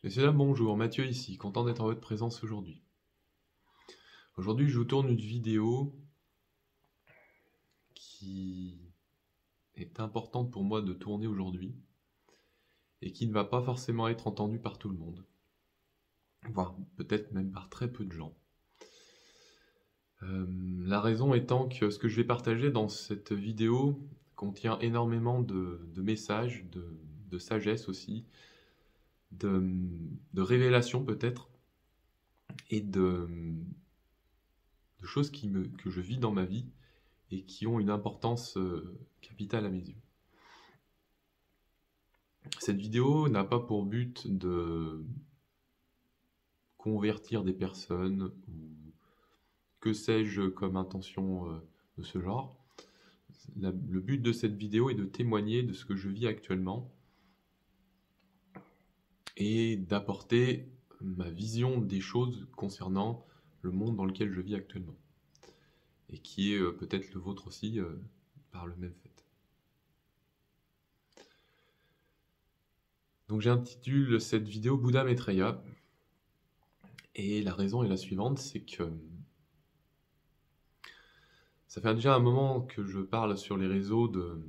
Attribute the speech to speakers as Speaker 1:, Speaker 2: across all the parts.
Speaker 1: Messieurs, dames, bonjour, Mathieu ici, content d'être en votre présence aujourd'hui. Aujourd'hui, je vous tourne une vidéo qui est importante pour moi de tourner aujourd'hui et qui ne va pas forcément être entendue par tout le monde, voire peut-être même par très peu de gens. La raison étant que ce que je vais partager dans cette vidéo contient énormément de messages, de sagesse aussi, de, de révélations peut-être, et de choses que je vis dans ma vie et qui ont une importance capitale à mes yeux. Cette vidéo n'a pas pour but de convertir des personnes ou que sais-je comme intention de ce genre. Le but de cette vidéo est de témoigner de ce que je vis actuellement et d'apporter ma vision des choses concernant le monde dans lequel je vis actuellement et qui est peut-être le vôtre aussi par le même fait. Donc j'intitule cette vidéo Bouddha Maitreya et la raison est la suivante, c'est que ça fait déjà un moment que je parle sur les réseaux de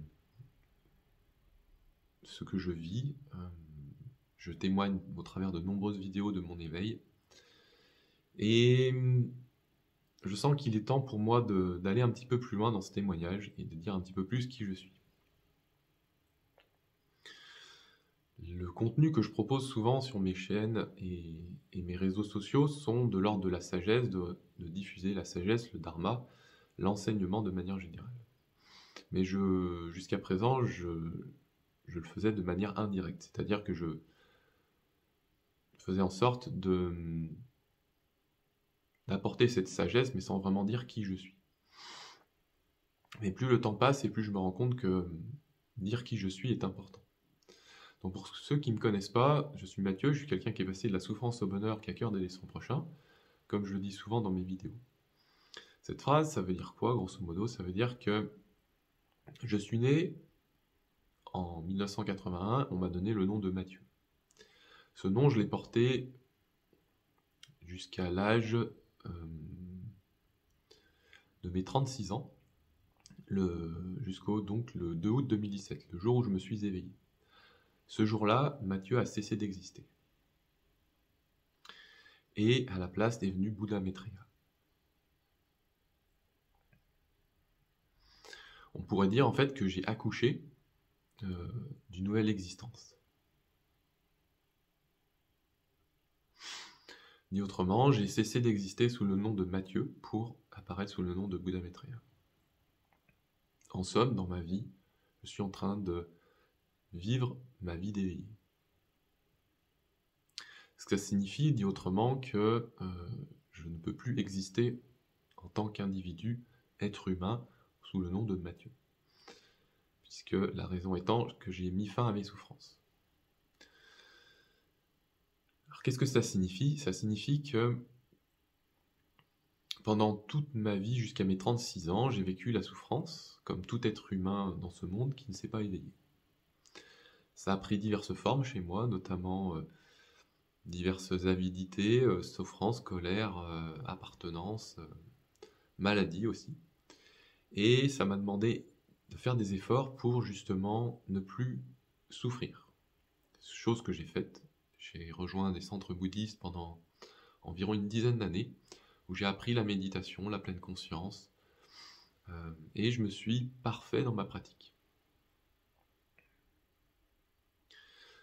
Speaker 1: ce que je vis. Je témoigne au travers de nombreuses vidéos de mon éveil. Et je sens qu'il est temps pour moi d'aller un petit peu plus loin dans ce témoignage et de dire un petit peu plus qui je suis. Le contenu que je propose souvent sur mes chaînes et mes réseaux sociaux sont de l'ordre de la sagesse, de diffuser la sagesse, le dharma, l'enseignement de manière générale. Mais jusqu'à présent, je le faisais de manière indirecte, c'est-à-dire que je faisais en sorte d'apporter cette sagesse, mais sans vraiment dire qui je suis. Mais plus le temps passe et plus je me rends compte que dire qui je suis est important. Donc pour ceux qui ne me connaissent pas, je suis Mathieu, je suis quelqu'un qui est passé de la souffrance au bonheur, qui a cœur d'aider son prochain, comme je le dis souvent dans mes vidéos. Cette phrase, ça veut dire quoi, grosso modo? Ça veut dire que je suis né en 1981, on m'a donné le nom de Mathieu. Ce nom, je l'ai porté jusqu'à l'âge de mes 36 ans, jusqu'au le 2 août 2017, le jour où je me suis éveillé. Ce jour-là, Mathieu a cessé d'exister. Et à la place est venu Bouddha Maitreya. On pourrait dire en fait que j'ai accouché d'une nouvelle existence. Dit autrement, j'ai cessé d'exister sous le nom de Mathieu pour apparaître sous le nom de Bouddha Maitreya. En somme, dans ma vie, je suis en train de vivre ma vie d'éveillé. Ce que ça signifie, dit autrement, que je ne peux plus exister en tant qu'individu, être humain, sous le nom de Mathieu. Puisque la raison étant que j'ai mis fin à mes souffrances. Alors qu'est-ce que ça signifie? Ça signifie que pendant toute ma vie, jusqu'à mes 36 ans, j'ai vécu la souffrance, comme tout être humain dans ce monde qui ne s'est pas éveillé. Ça a pris diverses formes chez moi, notamment diverses avidités, souffrance, colère, appartenance, maladie aussi. Et ça m'a demandé de faire des efforts pour justement ne plus souffrir. Chose que j'ai faite. J'ai rejoint des centres bouddhistes pendant environ une dizaine d'années, où j'ai appris la méditation, la pleine conscience, et je me suis parfait dans ma pratique.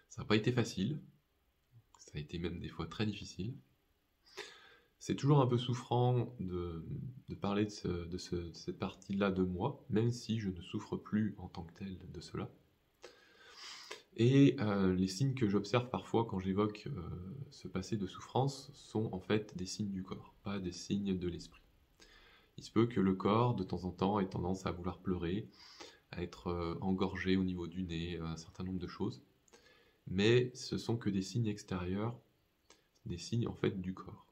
Speaker 1: Ça n'a pas été facile, ça a été même des fois très difficile. C'est toujours un peu souffrant de parler de cette partie-là de moi, même si je ne souffre plus en tant que tel de cela. Et les signes que j'observe parfois quand j'évoque ce passé de souffrance sont en fait des signes du corps, pas des signes de l'esprit. Il se peut que le corps, de temps en temps, ait tendance à vouloir pleurer, à être engorgé au niveau du nez, un certain nombre de choses. Mais ce sont que des signes extérieurs, des signes en fait du corps.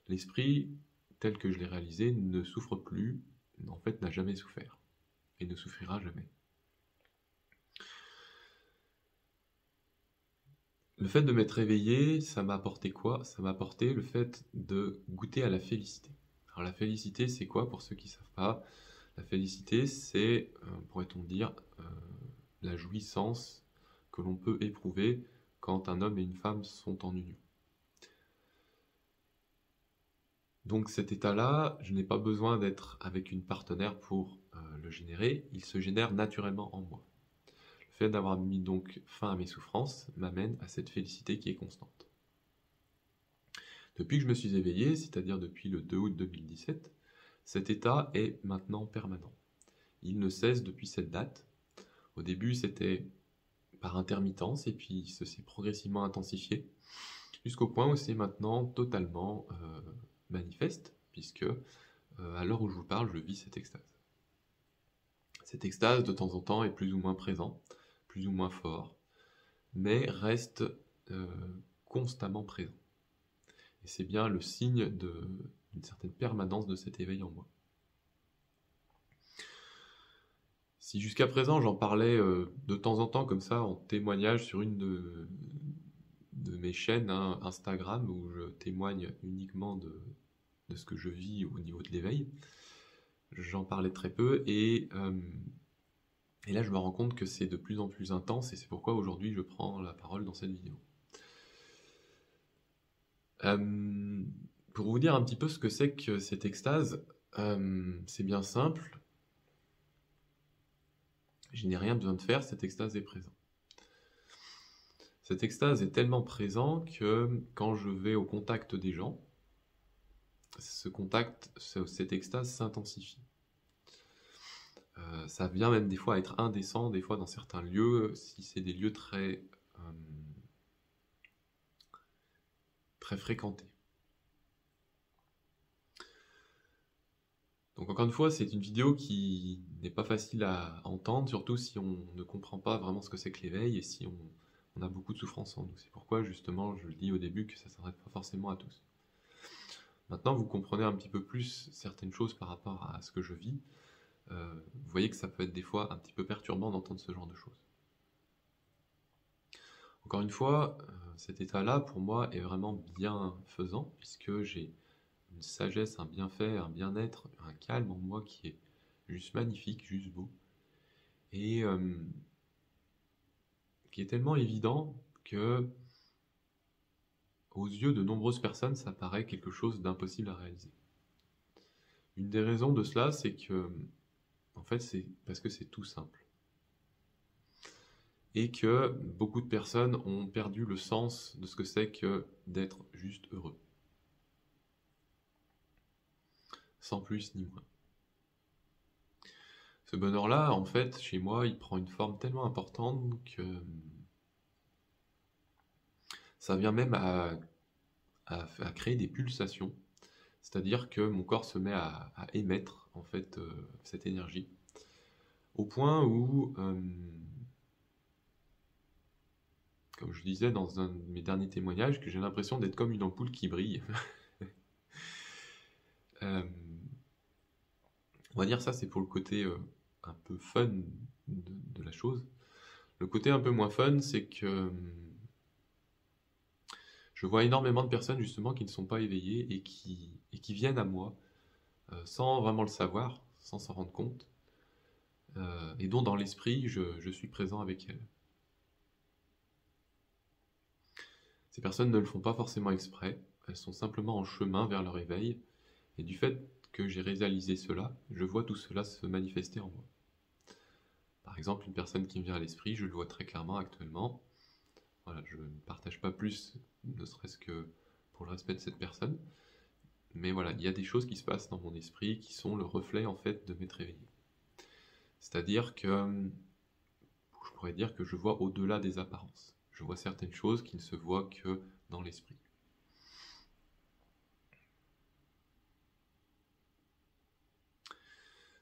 Speaker 1: L'esprit, tel que je l'ai réalisé, ne souffre plus, en fait n'a jamais souffert, et ne souffrira jamais. Le fait de m'être réveillé, ça m'a apporté quoi? Ça m'a apporté le fait de goûter à la félicité. Alors la félicité, c'est quoi pour ceux qui ne savent pas? La félicité, c'est, pourrait-on dire, la jouissance que l'on peut éprouver quand un homme et une femme sont en union. Donc cet état-là, je n'ai pas besoin d'être avec une partenaire pour le générer, il se génère naturellement en moi. Le fait d'avoir mis donc fin à mes souffrances m'amène à cette félicité qui est constante. Depuis que je me suis éveillé, c'est-à-dire depuis le 2 août 2017, cet état est maintenant permanent. Il ne cesse depuis cette date. Au début, c'était par intermittence, et puis ça s'est progressivement intensifié, jusqu'au point où c'est maintenant totalement manifeste, puisque à l'heure où je vous parle, je vis cette extase. Cette extase, de temps en temps, est plus ou moins présent, plus ou moins fort, mais reste constamment présent. Et c'est bien le signe d'une certaine permanence de cet éveil en moi. Si jusqu'à présent j'en parlais de temps en temps comme ça en témoignage sur une de mes chaînes Instagram où je témoigne uniquement de ce que je vis au niveau de l'éveil, j'en parlais très peu et là je me rends compte que c'est de plus en plus intense et c'est pourquoi aujourd'hui je prends la parole dans cette vidéo. Pour vous dire un petit peu ce que c'est que cette extase, c'est bien simple. Je n'ai rien besoin de faire, cette extase est présente. Cette extase est tellement présente que quand je vais au contact des gens, cette extase s'intensifie. Ça vient même des fois être indécent, des fois dans certains lieux, si c'est des lieux très fréquentés. Donc encore une fois, c'est une vidéo qui n'est pas facile à entendre, surtout si on ne comprend pas vraiment ce que c'est que l'éveil et si on a beaucoup de souffrance en nous. C'est pourquoi justement je le dis au début que ça ne s'adresse pas forcément à tous. Maintenant, vous comprenez un petit peu plus certaines choses par rapport à ce que je vis. Vous voyez que ça peut être des fois un petit peu perturbant d'entendre ce genre de choses. Encore une fois, cet état-là, pour moi, est vraiment bienfaisant, puisque j'ai une sagesse, un bienfait, un bien-être, un calme en moi qui est juste magnifique, juste beau, et qui est tellement évident que, aux yeux de nombreuses personnes, ça paraît quelque chose d'impossible à réaliser. Une des raisons de cela, c'est que, en fait, c'est parce que c'est tout simple. Et que beaucoup de personnes ont perdu le sens de ce que c'est que d'être juste heureux. Sans plus ni moins. Ce bonheur-là, en fait, chez moi, il prend une forme tellement importante que ça vient même à créer des pulsations. C'est-à-dire que mon corps se met à émettre, en fait, cette énergie. Au point où, comme je disais dans un de mes derniers témoignages, que j'ai l'impression d'être comme une ampoule qui brille. On va dire ça, c'est pour le côté un peu fun de la chose. Le côté un peu moins fun, c'est que je vois énormément de personnes justement qui ne sont pas éveillées et qui viennent à moi sans vraiment le savoir, sans s'en rendre compte, et dont dans l'esprit je suis présent avec elles. Ces personnes ne le font pas forcément exprès, elles sont simplement en chemin vers leur éveil, et du fait que j'ai réalisé cela, je vois tout cela se manifester en moi. Par exemple, une personne qui me vient à l'esprit, je le vois très clairement actuellement. Voilà, je ne partage pas plus, ne serait-ce que pour le respect de cette personne. Mais voilà, il y a des choses qui se passent dans mon esprit qui sont le reflet en fait de m'être réveillé. C'est-à-dire que je pourrais dire que je vois au-delà des apparences. Je vois certaines choses qui ne se voient que dans l'esprit.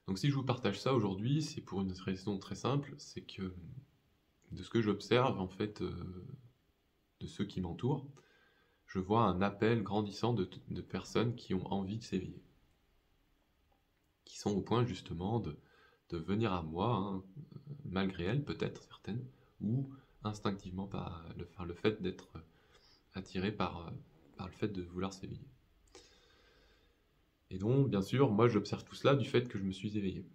Speaker 1: Donc si je vous partage ça aujourd'hui, c'est pour une raison très simple, c'est que de ce que j'observe en fait de ceux qui m'entourent, je vois un appel grandissant de personnes qui ont envie de s'éveiller, qui sont au point justement de venir à moi, malgré elles peut-être certaines, ou instinctivement par le fait d'être attiré par le fait de vouloir s'éveiller. Et donc, bien sûr, moi j'observe tout cela du fait que je me suis éveillé.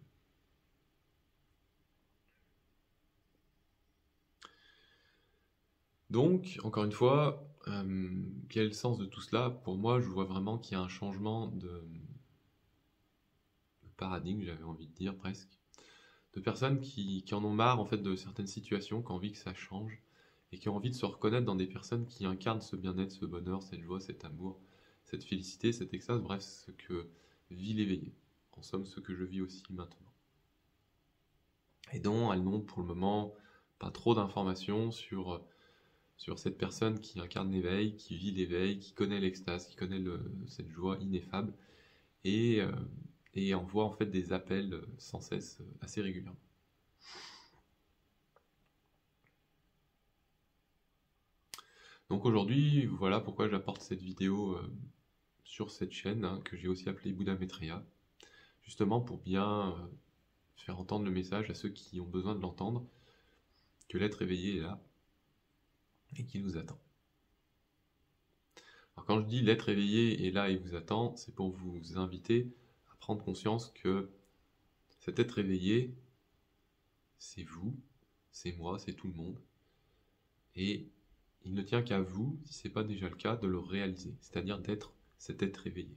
Speaker 1: Donc, encore une fois, quel est le sens de tout cela? Pour moi, je vois vraiment qu'il y a un changement de paradigme, j'avais envie de dire presque, de personnes qui en ont marre en fait de certaines situations, qui ont envie que ça change, et qui ont envie de se reconnaître dans des personnes qui incarnent ce bien-être, ce bonheur, cette joie, cet amour, cette félicité, cette extase, bref, ce que vit l'éveillé. En somme, ce que je vis aussi maintenant. Et donc, elles n'ont pour le moment pas trop d'informations sur cette personne qui incarne l'éveil, qui vit l'éveil, qui connaît l'extase, qui connaît cette joie ineffable, et envoie en fait des appels sans cesse, assez régulièrement. Donc aujourd'hui, voilà pourquoi j'apporte cette vidéo sur cette chaîne, hein, que j'ai aussi appelée Bouddha Maitreya, justement pour bien faire entendre le message à ceux qui ont besoin de l'entendre, que l'être éveillé est là, et qu'il nous attend. Alors quand je dis l'être éveillé est là et vous attend, c'est pour vous inviter à prendre conscience que cet être éveillé, c'est vous, c'est moi, c'est tout le monde. Et il ne tient qu'à vous, si ce n'est pas déjà le cas, de le réaliser, c'est-à-dire d'être cet être éveillé.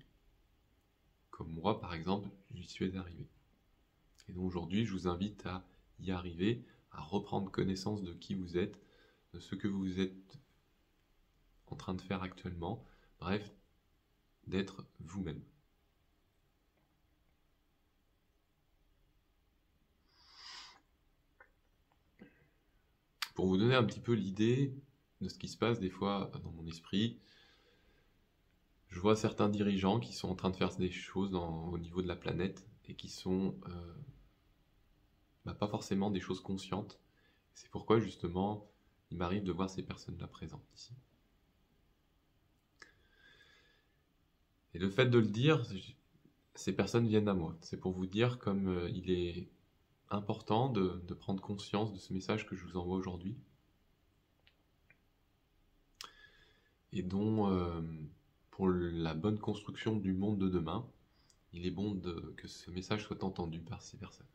Speaker 1: Comme moi, par exemple, j'y suis arrivé. Et donc aujourd'hui, je vous invite à y arriver, à reprendre connaissance de qui vous êtes, de ce que vous êtes en train de faire actuellement, bref, d'être vous-même. Pour vous donner un petit peu l'idée de ce qui se passe des fois dans mon esprit, je vois certains dirigeants qui sont en train de faire des choses au niveau de la planète et qui sont pas forcément des choses conscientes. C'est pourquoi justement il m'arrive de voir ces personnes-là présentes ici. Et le fait de le dire, ces personnes viennent à moi. C'est pour vous dire comme il est important de prendre conscience de ce message que je vous envoie aujourd'hui. Et dont, pour la bonne construction du monde de demain, il est bon que ce message soit entendu par ces personnes.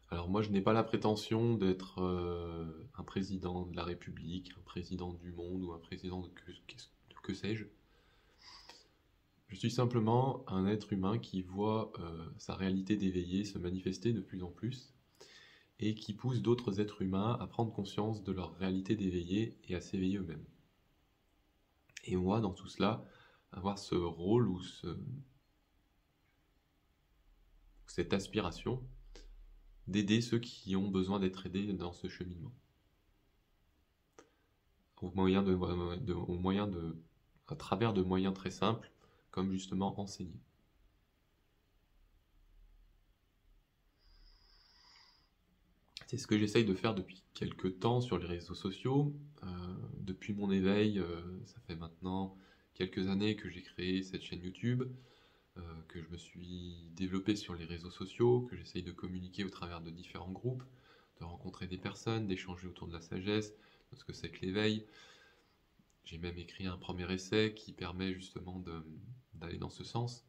Speaker 1: Alors moi, je n'ai pas la prétention d'être un président de la République, un président du monde ou un président de que sais-je. Je suis simplement un être humain qui voit sa réalité d'éveillé se manifester de plus en plus et qui pousse d'autres êtres humains à prendre conscience de leur réalité d'éveillé et à s'éveiller eux-mêmes. Et moi, dans tout cela, avoir ce rôle ou cette aspiration d'aider ceux qui ont besoin d'être aidés dans ce cheminement. À travers de moyens très simples, comme justement enseigner. C'est ce que j'essaye de faire depuis quelques temps sur les réseaux sociaux. Depuis mon éveil, ça fait maintenant quelques années que j'ai créé cette chaîne YouTube, que je me suis développé sur les réseaux sociaux, que j'essaye de communiquer au travers de différents groupes, de rencontrer des personnes, d'échanger autour de la sagesse, de ce que c'est que l'éveil. J'ai même écrit un premier essai qui permet justement d'aller dans ce sens.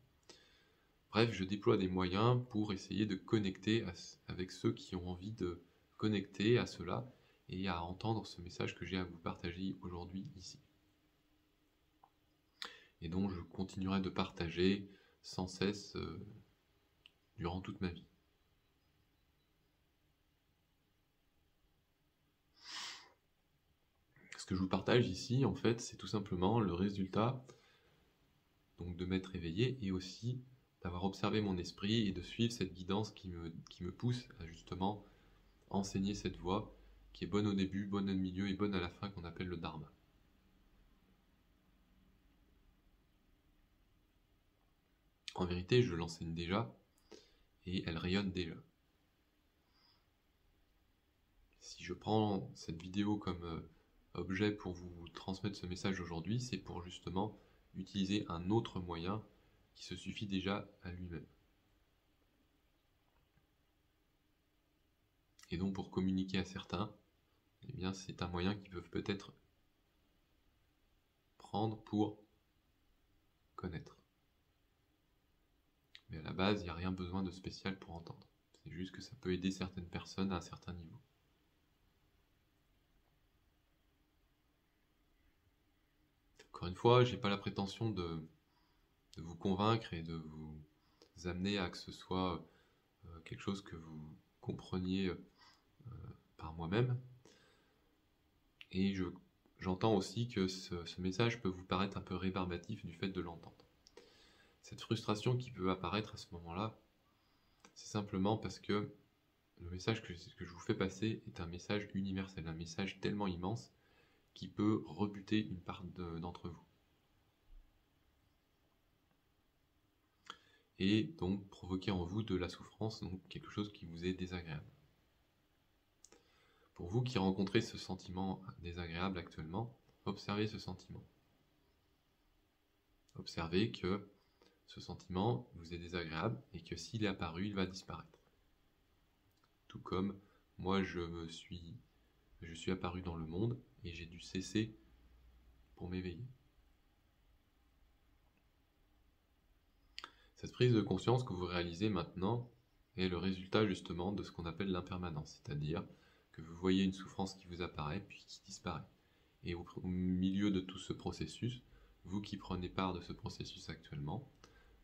Speaker 1: Bref, je déploie des moyens pour essayer de connecter avec ceux qui ont envie de connecter à cela et à entendre ce message que j'ai à vous partager aujourd'hui ici. Et donc je continuerai de partager sans cesse durant toute ma vie. Ce que je vous partage ici, en fait, c'est tout simplement le résultat donc, de m'être éveillé et aussi d'avoir observé mon esprit et de suivre cette guidance qui me pousse à justement enseigner cette voie qui est bonne au début, bonne au milieu et bonne à la fin, qu'on appelle le Dharma. En vérité, je l'enseigne déjà et elle rayonne déjà. Si je prends cette vidéo comme objet pour vous transmettre ce message aujourd'hui, c'est pour justement utiliser un autre moyen qui se suffit déjà à lui-même. Et donc pour communiquer à certains, eh bien c'est un moyen qu'ils peuvent peut-être prendre pour connaître. Mais à la base, il n'y a rien besoin de spécial pour entendre. C'est juste que ça peut aider certaines personnes à un certain niveau. Encore une fois, j'ai pas la prétention de vous convaincre et de vous amener à que ce soit quelque chose que vous compreniez par moi-même. Et j'entends aussi que ce message peut vous paraître un peu rébarbatif du fait de l'entendre. Cette frustration qui peut apparaître à ce moment-là, c'est simplement parce que le message que je vous fais passer est un message universel, un message tellement immense qui peut rebuter une part d'entre vous. Et donc provoquer en vous de la souffrance, donc quelque chose qui vous est désagréable. Pour vous qui rencontrez ce sentiment désagréable actuellement, observez ce sentiment. Observez que ce sentiment vous est désagréable et que s'il est apparu, il va disparaître. Tout comme moi je suis apparu dans le monde et j'ai dû cesser pour m'éveiller. Cette prise de conscience que vous réalisez maintenant est le résultat justement de ce qu'on appelle l'impermanence, c'est-à-dire que vous voyez une souffrance qui vous apparaît puis qui disparaît. Et au milieu de tout ce processus, vous qui prenez part de ce processus actuellement,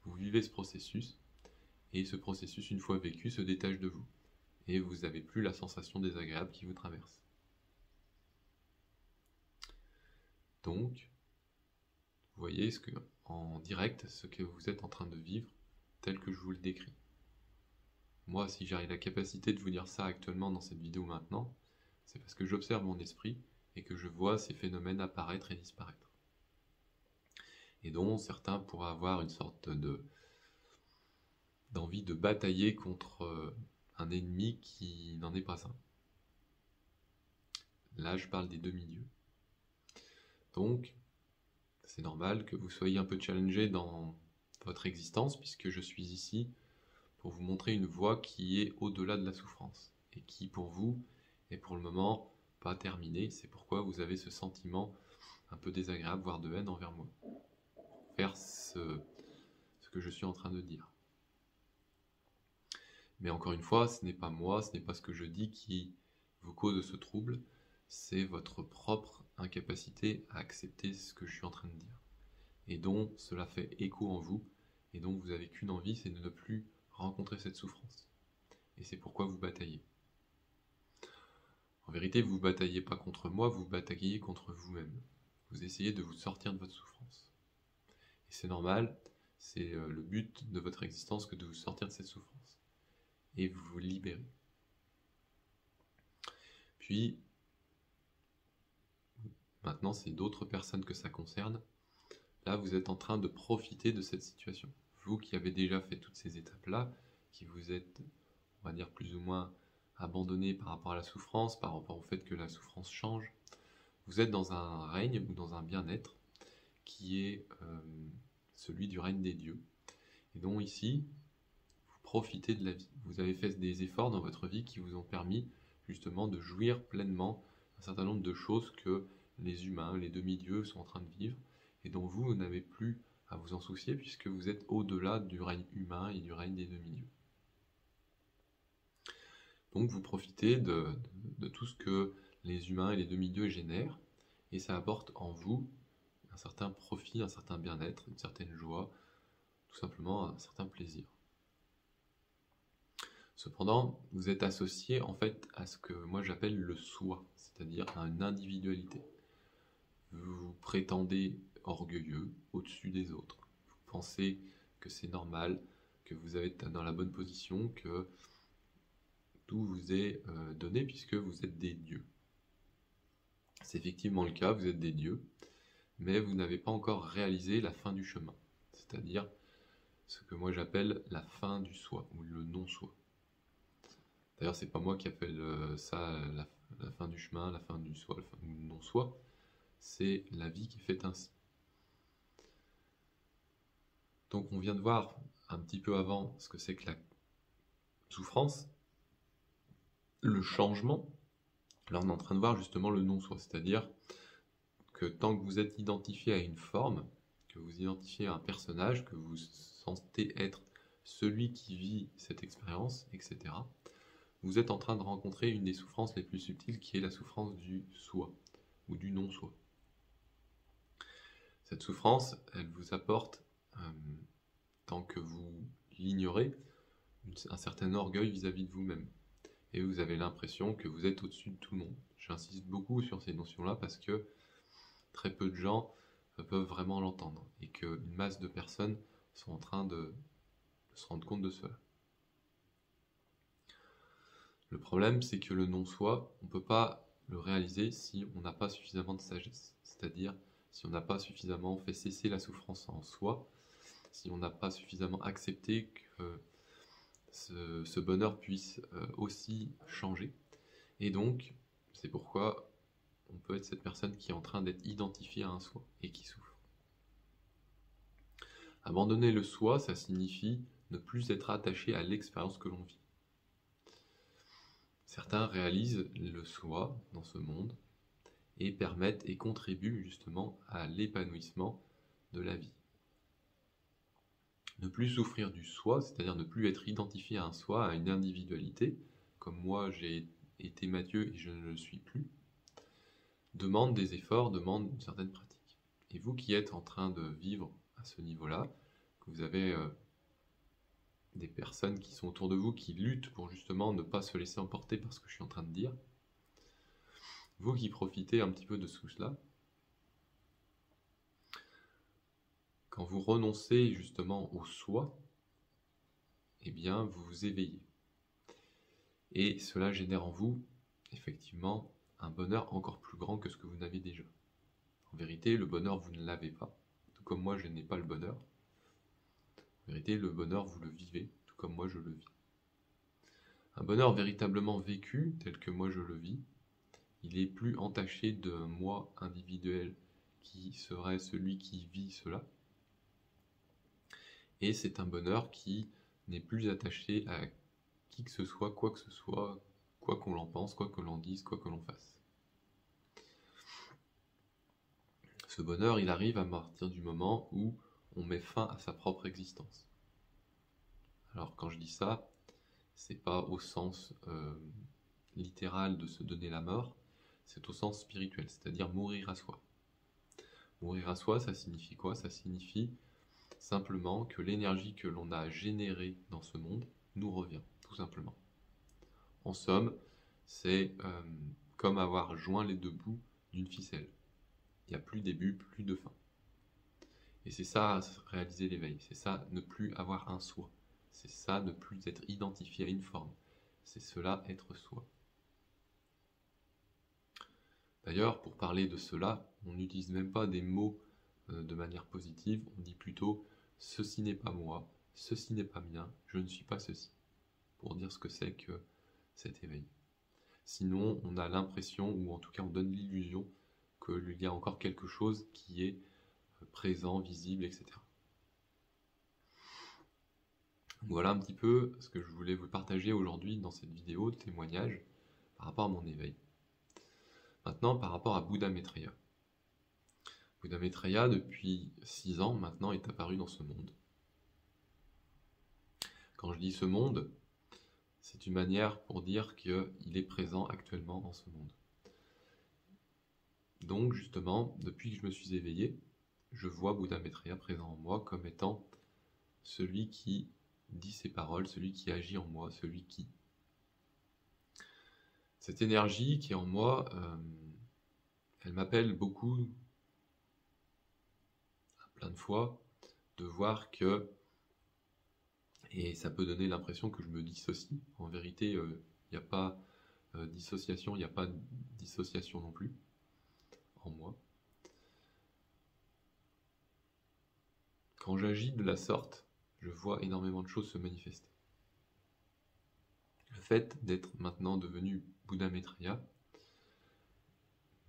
Speaker 1: vous vivez ce processus, et ce processus, une fois vécu, se détache de vous. Et vous n'avez plus la sensation désagréable qui vous traverse. Donc, vous voyez en direct ce que vous êtes en train de vivre, tel que je vous le décris. Moi, si j'ai la capacité de vous dire ça actuellement dans cette vidéo maintenant, c'est parce que j'observe mon esprit et que je vois ces phénomènes apparaître et disparaître. Et dont certains pourraient avoir une sorte d'envie de batailler contre un ennemi qui n'en est pas un. Là, je parle des deux milieux. Donc, c'est normal que vous soyez un peu challengé dans votre existence, puisque je suis ici pour vous montrer une voie qui est au-delà de la souffrance, et qui, pour vous, est pour le moment pas terminée. C'est pourquoi vous avez ce sentiment un peu désagréable, voire de haine envers moi. Faire ce que je suis en train de dire. Mais encore une fois, ce n'est pas moi, ce n'est pas ce que je dis qui vous cause ce trouble, c'est votre propre incapacité à accepter ce que je suis en train de dire. Et dont cela fait écho en vous, et dont vous n'avez qu'une envie, c'est de ne plus rencontrer cette souffrance. Et c'est pourquoi vous bataillez. En vérité, vous ne bataillez pas contre moi, vous bataillez contre vous-même. Vous essayez de vous sortir de votre souffrance. Et c'est normal, c'est le but de votre existence que de vous sortir de cette souffrance. Et vous vous libérez. Puis, maintenant, c'est d'autres personnes que ça concerne. Là, vous êtes en train de profiter de cette situation. Vous qui avez déjà fait toutes ces étapes-là, qui vous êtes, on va dire, plus ou moins abandonné par rapport à la souffrance, par rapport au fait que la souffrance change, vous êtes dans un règne ou dans un bien-être qui est celui du règne des dieux. Et donc ici, vous profitez de la vie. Vous avez fait des efforts dans votre vie qui vous ont permis justement de jouir pleinement un certain nombre de choses que les humains, les demi-dieux sont en train de vivre, et dont vous n'avez plus à vous en soucier puisque vous êtes au-delà du règne humain et du règne des demi-dieux. Donc vous profitez de tout ce que les humains et les demi-dieux génèrent, et ça apporte en vous un certain profit, un certain bien-être, une certaine joie, tout simplement un certain plaisir. Cependant, vous êtes associé en fait à ce que moi j'appelle le soi, c'est-à-dire à une individualité. Vous vous prétendez orgueilleux, au-dessus des autres. Vous pensez que c'est normal, que vous êtes dans la bonne position, que tout vous est donné puisque vous êtes des dieux. C'est effectivement le cas, vous êtes des dieux, mais vous n'avez pas encore réalisé la fin du chemin, c'est-à-dire ce que moi j'appelle la fin du soi, ou le non-soi. D'ailleurs, c'est pas moi qui appelle ça la fin du chemin, la fin du soi, la fin du non-soi, c'est la vie qui est faite ainsi. Donc on vient de voir un petit peu avant ce que c'est que la souffrance, le changement, là on est en train de voir justement le non-soi, c'est-à-dire que tant que vous êtes identifié à une forme, que vous identifiez à un personnage, que vous sentez être celui qui vit cette expérience, etc., vous êtes en train de rencontrer une des souffrances les plus subtiles qui est la souffrance du soi ou du non-soi. Cette souffrance, elle vous apporte, tant que vous l'ignorez, un certain orgueil vis-à-vis de vous-même. Et vous avez l'impression que vous êtes au-dessus de tout le monde. J'insiste beaucoup sur ces notions-là parce que très peu de gens peuvent vraiment l'entendre et qu'une masse de personnes sont en train de se rendre compte de cela. Le problème, c'est que le non-soi, on ne peut pas le réaliser si on n'a pas suffisamment de sagesse. C'est-à-dire si on n'a pas suffisamment fait cesser la souffrance en soi, si on n'a pas suffisamment accepté que ce bonheur puisse aussi changer. Et donc, c'est pourquoi on peut être cette personne qui est en train d'être identifiée à un soi et qui souffre. Abandonner le soi, ça signifie ne plus être attaché à l'expérience que l'on vit. Certains réalisent le soi dans ce monde et permettent et contribuent justement à l'épanouissement de la vie. Ne plus souffrir du soi, c'est-à-dire ne plus être identifié à un soi, à une individualité, comme moi j'ai été Mathieu et je ne le suis plus, demande des efforts, demande une certaine pratique. Et vous qui êtes en train de vivre à ce niveau-là, que vous avez des personnes qui sont autour de vous qui luttent pour justement ne pas se laisser emporter par ce que je suis en train de dire, vous qui profitez un petit peu de tout cela, quand vous renoncez justement au soi, eh bien vous vous éveillez. Et cela génère en vous, effectivement, un bonheur encore plus grand que ce que vous n'avez déjà. En vérité, le bonheur, vous ne l'avez pas, tout comme moi je n'ai pas le bonheur. En vérité, le bonheur, vous le vivez, tout comme moi je le vis. Un bonheur véritablement vécu, tel que moi je le vis, il est plus entaché d'un moi individuel qui serait celui qui vit cela. Et c'est un bonheur qui n'est plus attaché à qui que ce soit, quoi qu'on en pense, quoi que l'on dise, quoi que l'on fasse. Ce bonheur, il arrive à partir du moment où on met fin à sa propre existence. Alors quand je dis ça, c'est pas au sens littéral de se donner la mort, c'est au sens spirituel, c'est-à-dire mourir à soi. Mourir à soi, ça signifie quoi? Ça signifie simplement que l'énergie que l'on a générée dans ce monde nous revient, tout simplement. En somme, c'est comme avoir joint les deux bouts d'une ficelle. Il n'y a plus début, plus de fin. Et c'est ça, réaliser l'éveil. C'est ça, ne plus avoir un soi. C'est ça, ne plus être identifié à une forme. C'est cela, être soi. D'ailleurs, pour parler de cela, on n'utilise même pas des mots de manière positive. On dit plutôt « ceci n'est pas moi, ceci n'est pas mien, je ne suis pas ceci », pour dire ce que c'est que cet éveil. Sinon, on a l'impression, ou en tout cas on donne l'illusion, qu'il y a encore quelque chose qui est présent, visible, etc. Voilà un petit peu ce que je voulais vous partager aujourd'hui dans cette vidéo de témoignage par rapport à mon éveil. Maintenant, par rapport à Bouddha Maitreya. Bouddha Maitreya, depuis 6 ans maintenant, est apparu dans ce monde. Quand je dis ce monde, c'est une manière pour dire qu'il est présent actuellement dans ce monde. Donc justement, depuis que je me suis éveillé, je vois Bouddha Maitreya présent en moi comme étant celui qui dit ses paroles, celui qui agit en moi, celui qui... Cette énergie qui est en moi, elle m'appelle beaucoup, plein de fois, de voir que, et ça peut donner l'impression que je me dissocie, en vérité, il n'y a pas dissociation, il n'y a pas dissociation non plus, en moi. Quand j'agis de la sorte, je vois énormément de choses se manifester. Le fait d'être maintenant devenu Bouddha Maitreya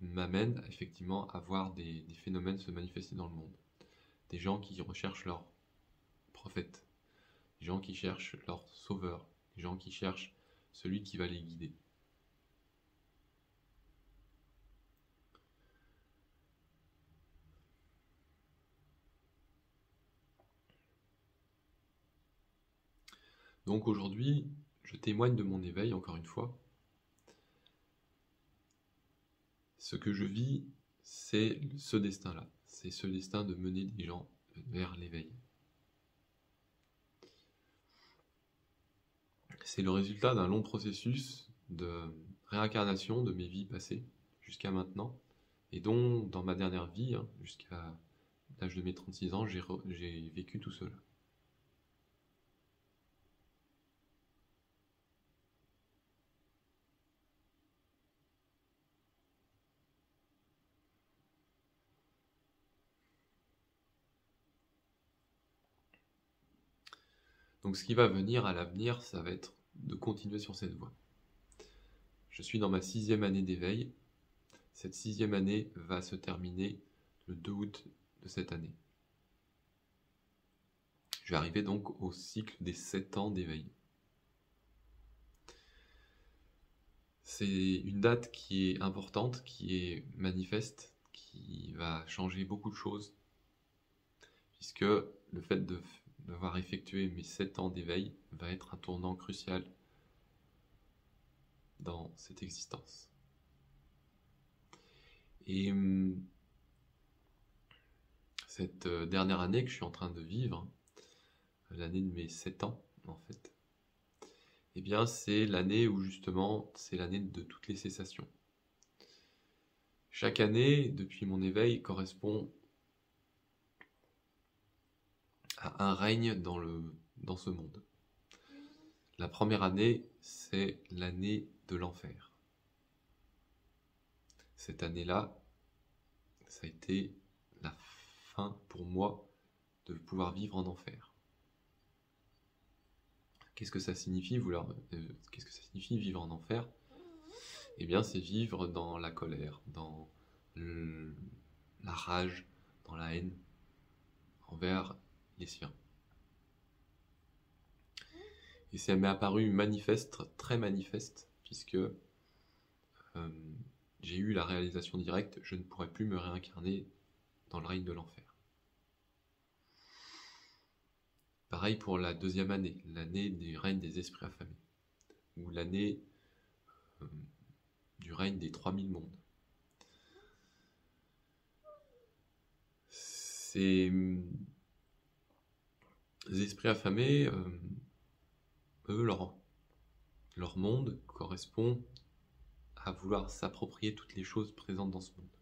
Speaker 1: m'amène effectivement à voir des phénomènes se manifester dans le monde. Des gens qui recherchent leur prophète, des gens qui cherchent leur sauveur, des gens qui cherchent celui qui va les guider. Donc aujourd'hui, je témoigne de mon éveil, encore une fois. Ce que je vis, c'est ce destin-là. C'est ce destin de mener des gens vers l'éveil. C'est le résultat d'un long processus de réincarnation de mes vies passées jusqu'à maintenant, et dont, dans ma dernière vie, jusqu'à l'âge de mes 36 ans, j'ai vécu tout cela. Donc ce qui va venir à l'avenir, ça va être de continuer sur cette voie. Je suis dans ma 6e année d'éveil. Cette 6e année va se terminer le 2 août de cette année. Je vais arriver donc au cycle des 7 ans d'éveil. C'est une date qui est importante, qui est manifeste, qui va changer beaucoup de choses, puisque le fait d'avoir effectué mes 7 ans d'éveil va être un tournant crucial dans cette existence. Et cette dernière année que je suis en train de vivre, l'année de mes 7 ans en fait, eh bien c'est l'année où justement c'est l'année de toutes les cessations. Chaque année, depuis mon éveil, correspond à un règne dans ce monde. La première année, c'est l'année de l'enfer. Cette année-là, ça a été la fin pour moi de pouvoir vivre en enfer. Qu'est-ce que ça signifie qu'est-ce que ça signifie vivre en enfer? Eh bien, c'est vivre dans la colère, dans la rage, dans la haine envers les siens. Et ça m'est apparu manifeste, très manifeste, puisque j'ai eu la réalisation directe, je ne pourrai plus me réincarner dans le règne de l'enfer. Pareil pour la 2e année, l'année du règne des esprits affamés, ou l'année du règne des 3000 mondes. Ces esprits affamés, eux, leur monde correspond à vouloir s'approprier toutes les choses présentes dans ce monde.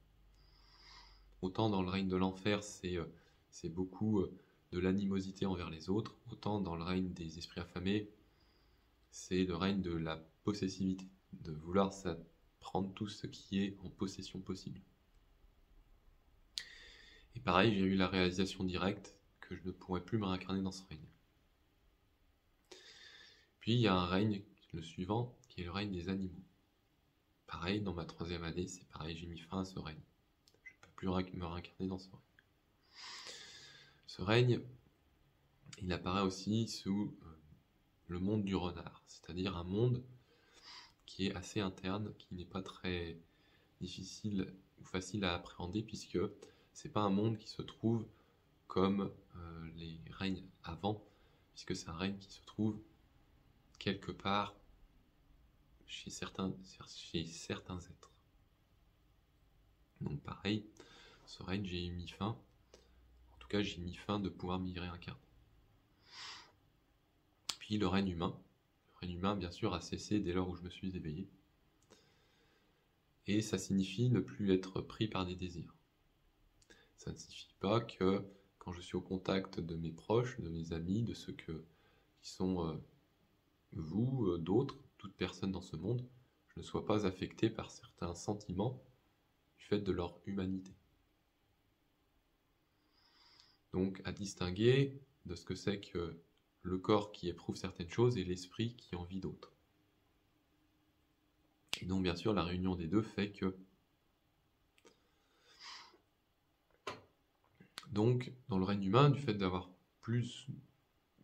Speaker 1: Autant dans le règne de l'enfer, c'est beaucoup de l'animosité envers les autres, autant dans le règne des esprits affamés, c'est le règne de la possessivité, de vouloir prendre tout ce qui est en possession possible. Et pareil, j'ai eu la réalisation directe que je ne pourrais plus me réincarner dans ce règne. Puis il y a un règne, le suivant, qui est le règne des animaux. Pareil, dans ma 3e année, c'est pareil, j'ai mis fin à ce règne. Je ne peux plus me réincarner dans ce règne. Ce règne, il apparaît aussi sous le monde du renard, c'est-à-dire un monde qui est assez interne, qui n'est pas très difficile ou facile à appréhender, puisque c'est pas un monde qui se trouve comme les règnes avant, puisque c'est un règne qui se trouve quelque part chez certains êtres. Donc pareil, ce règne, j'ai mis fin, en tout cas j'ai mis fin de pouvoir m'y réincarner. Puis le règne humain, bien sûr, a cessé dès lors où je me suis éveillé. Et ça signifie ne plus être pris par des désirs. Ça ne signifie pas que quand je suis au contact de mes proches, de mes amis, de ceux qui sont vous, d'autres, toute personne dans ce monde, je ne sois pas affecté par certains sentiments du fait de leur humanité. Donc à distinguer de ce que c'est que le corps qui éprouve certaines choses et l'esprit qui en vit d'autres. Et donc bien sûr la réunion des deux fait que donc dans le règne humain, du fait d'avoir plus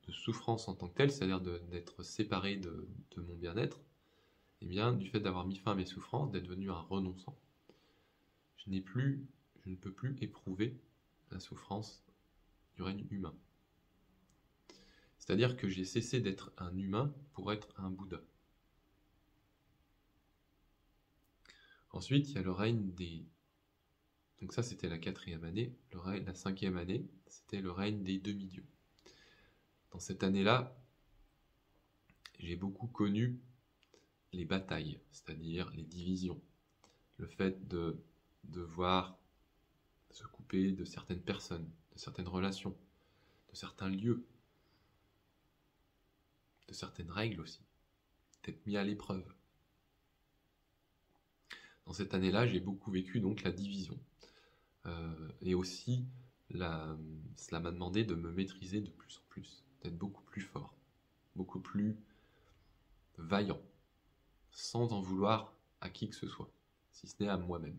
Speaker 1: de souffrance en tant que telle, c'est-à-dire d'être séparé de mon bien-être, et bien du fait d'avoir mis fin à mes souffrances, d'être devenu un renonçant, je ne peux plus éprouver la souffrance du règne humain. C'est-à-dire que j'ai cessé d'être un humain pour être un Bouddha. Ensuite, il y a le règne des... Donc ça, c'était la 4e année. La 5e année, c'était le règne des demi-dieux. Dans cette année-là, j'ai beaucoup connu les batailles, c'est-à-dire les divisions. Le fait de devoir se couper de certaines personnes, de certaines relations, de certains lieux, de certaines règles aussi, d'être mis à l'épreuve. Dans cette année-là, j'ai beaucoup vécu donc la division. Et aussi, cela m'a demandé de me maîtriser de plus en plus, d'être beaucoup plus fort, beaucoup plus vaillant, sans en vouloir à qui que ce soit, si ce n'est à moi-même.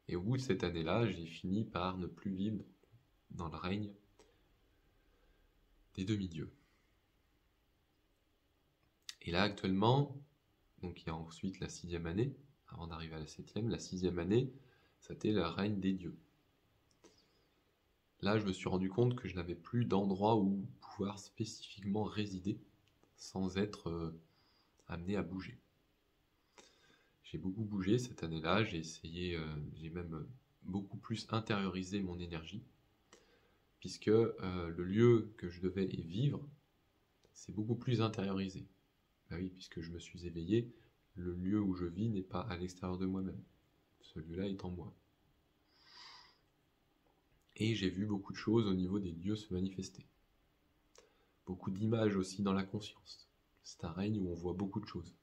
Speaker 1: Et au bout de cette année-là, j'ai fini par ne plus vivre dans le règne des demi-dieux. Et là, actuellement, donc il y a ensuite la 6e année, avant d'arriver à la 7e, la 6e année, c'était le règne des dieux. Là, je me suis rendu compte que je n'avais plus d'endroit où pouvoir spécifiquement résider sans être amené à bouger. J'ai beaucoup bougé cette année-là, j'ai essayé, j'ai même beaucoup plus intériorisé mon énergie, puisque le lieu que je devais y vivre, c'est beaucoup plus intériorisé. Ben oui, puisque je me suis éveillé, le lieu où je vis n'est pas à l'extérieur de moi-même. Ce lieu-là est en moi. Et j'ai vu beaucoup de choses au niveau des dieux se manifester. Beaucoup d'images aussi dans la conscience. C'est un règne où on voit beaucoup de choses.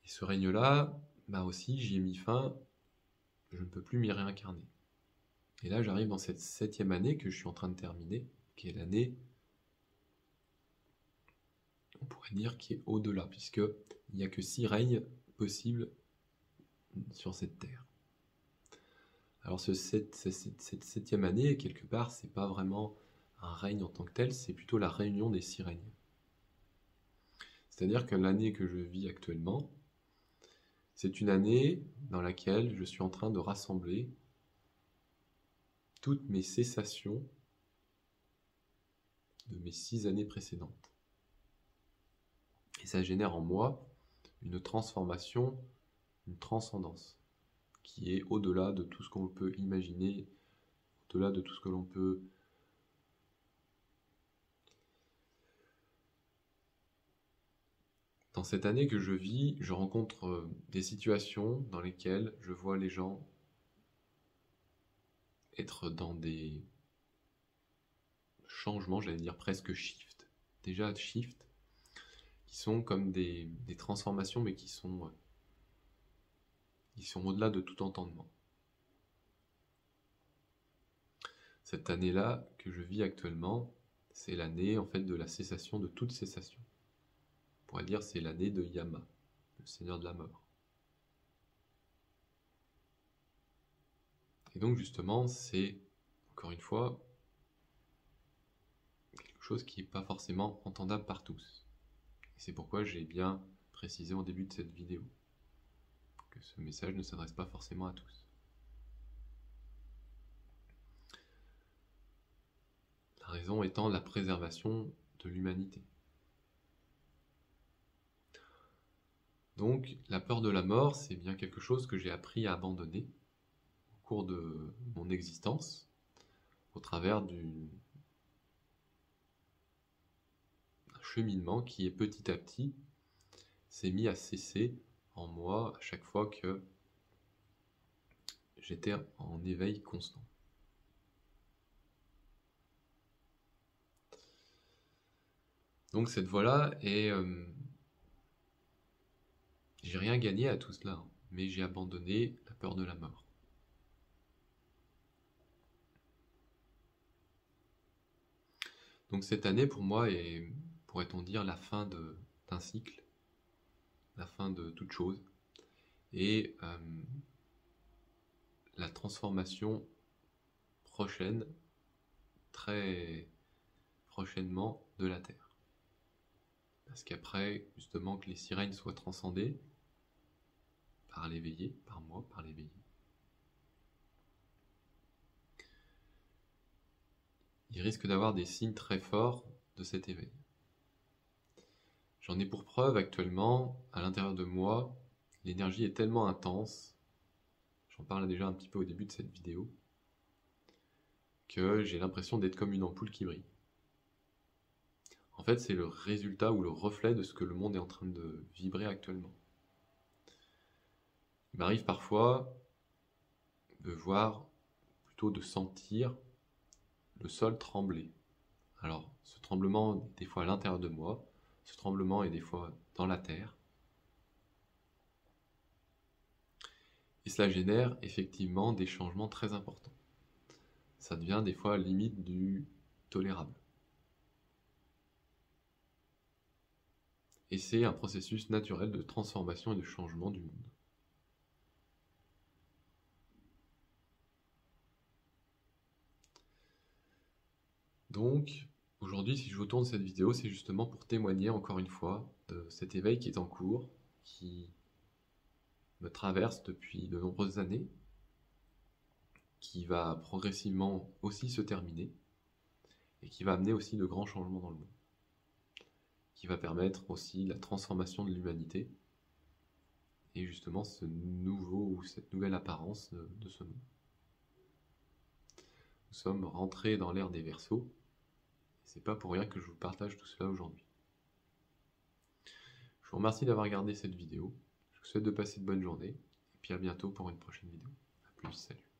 Speaker 1: Et ce règne-là, bah aussi, j'y ai mis fin, je ne peux plus m'y réincarner. Et là, j'arrive dans cette 7e année que je suis en train de terminer, qui est l'année, on pourrait dire, qui est au-delà, puisqu'il n'y a que 6 règnes possibles sur cette terre. Alors cette 7e année, quelque part, c'est pas vraiment un règne en tant que tel, c'est plutôt la réunion des 6 règnes. C'est-à-dire que l'année que je vis actuellement, c'est une année dans laquelle je suis en train de rassembler toutes mes cessations de mes 6 années précédentes. Et ça génère en moi une transformation, une transcendance, qui est au-delà de tout ce qu'on peut imaginer, au-delà de tout ce que l'on peut Dans cette année que je vis, je rencontre des situations dans lesquelles je vois les gens être dans des changements, j'allais dire presque shift. Déjà shift, qui sont comme des transformations, mais qui sont au-delà de tout entendement. Cette année-là que je vis actuellement, c'est l'année en fait de la cessation de toute cessation. On pourrait dire c'est l'année de Yama, le seigneur de la mort. Et donc justement, c'est, encore une fois, quelque chose qui n'est pas forcément entendable par tous. Et c'est pourquoi j'ai bien précisé au début de cette vidéo que ce message ne s'adresse pas forcément à tous. La raison étant la préservation de l'humanité. Donc, la peur de la mort, c'est bien quelque chose que j'ai appris à abandonner au cours de mon existence, au travers d'un cheminement qui est petit à petit s'est mis à cesser en moi à chaque fois que j'étais en éveil constant. Donc cette voie-là est... j'ai rien gagné à tout cela, mais j'ai abandonné la peur de la mort. Donc cette année pour moi est, pourrait-on dire, la fin d'un cycle, la fin de toute chose, et la transformation prochaine, très prochainement, de la Terre. Parce qu'après, justement, que les sirènes soient transcendées par l'éveillé, par moi, par l'éveillé, il risque d'avoir des signes très forts de cet éveil. J'en ai pour preuve actuellement, à l'intérieur de moi, l'énergie est tellement intense, j'en parlais déjà un petit peu au début de cette vidéo, que j'ai l'impression d'être comme une ampoule qui brille. En fait, c'est le résultat ou le reflet de ce que le monde est en train de vibrer actuellement. Il m'arrive parfois de voir, plutôt de sentir, le sol trembler. Alors, ce tremblement est des fois à l'intérieur de moi, ce tremblement est des fois dans la terre. Et cela génère effectivement des changements très importants. Ça devient des fois limite du tolérable. Et c'est un processus naturel de transformation et de changement du monde. Donc, aujourd'hui, si je vous tourne cette vidéo, c'est justement pour témoigner encore une fois de cet éveil qui est en cours, qui me traverse depuis de nombreuses années, qui va progressivement aussi se terminer, et qui va amener aussi de grands changements dans le monde, qui va permettre aussi la transformation de l'humanité, et justement ce nouveau ou cette nouvelle apparence de ce monde. Nous sommes rentrés dans l'ère des Verseaux, et c'est pas pour rien que je vous partage tout cela aujourd'hui. Je vous remercie d'avoir regardé cette vidéo, je vous souhaite de passer de bonnes journées, et puis à bientôt pour une prochaine vidéo. A plus, salut.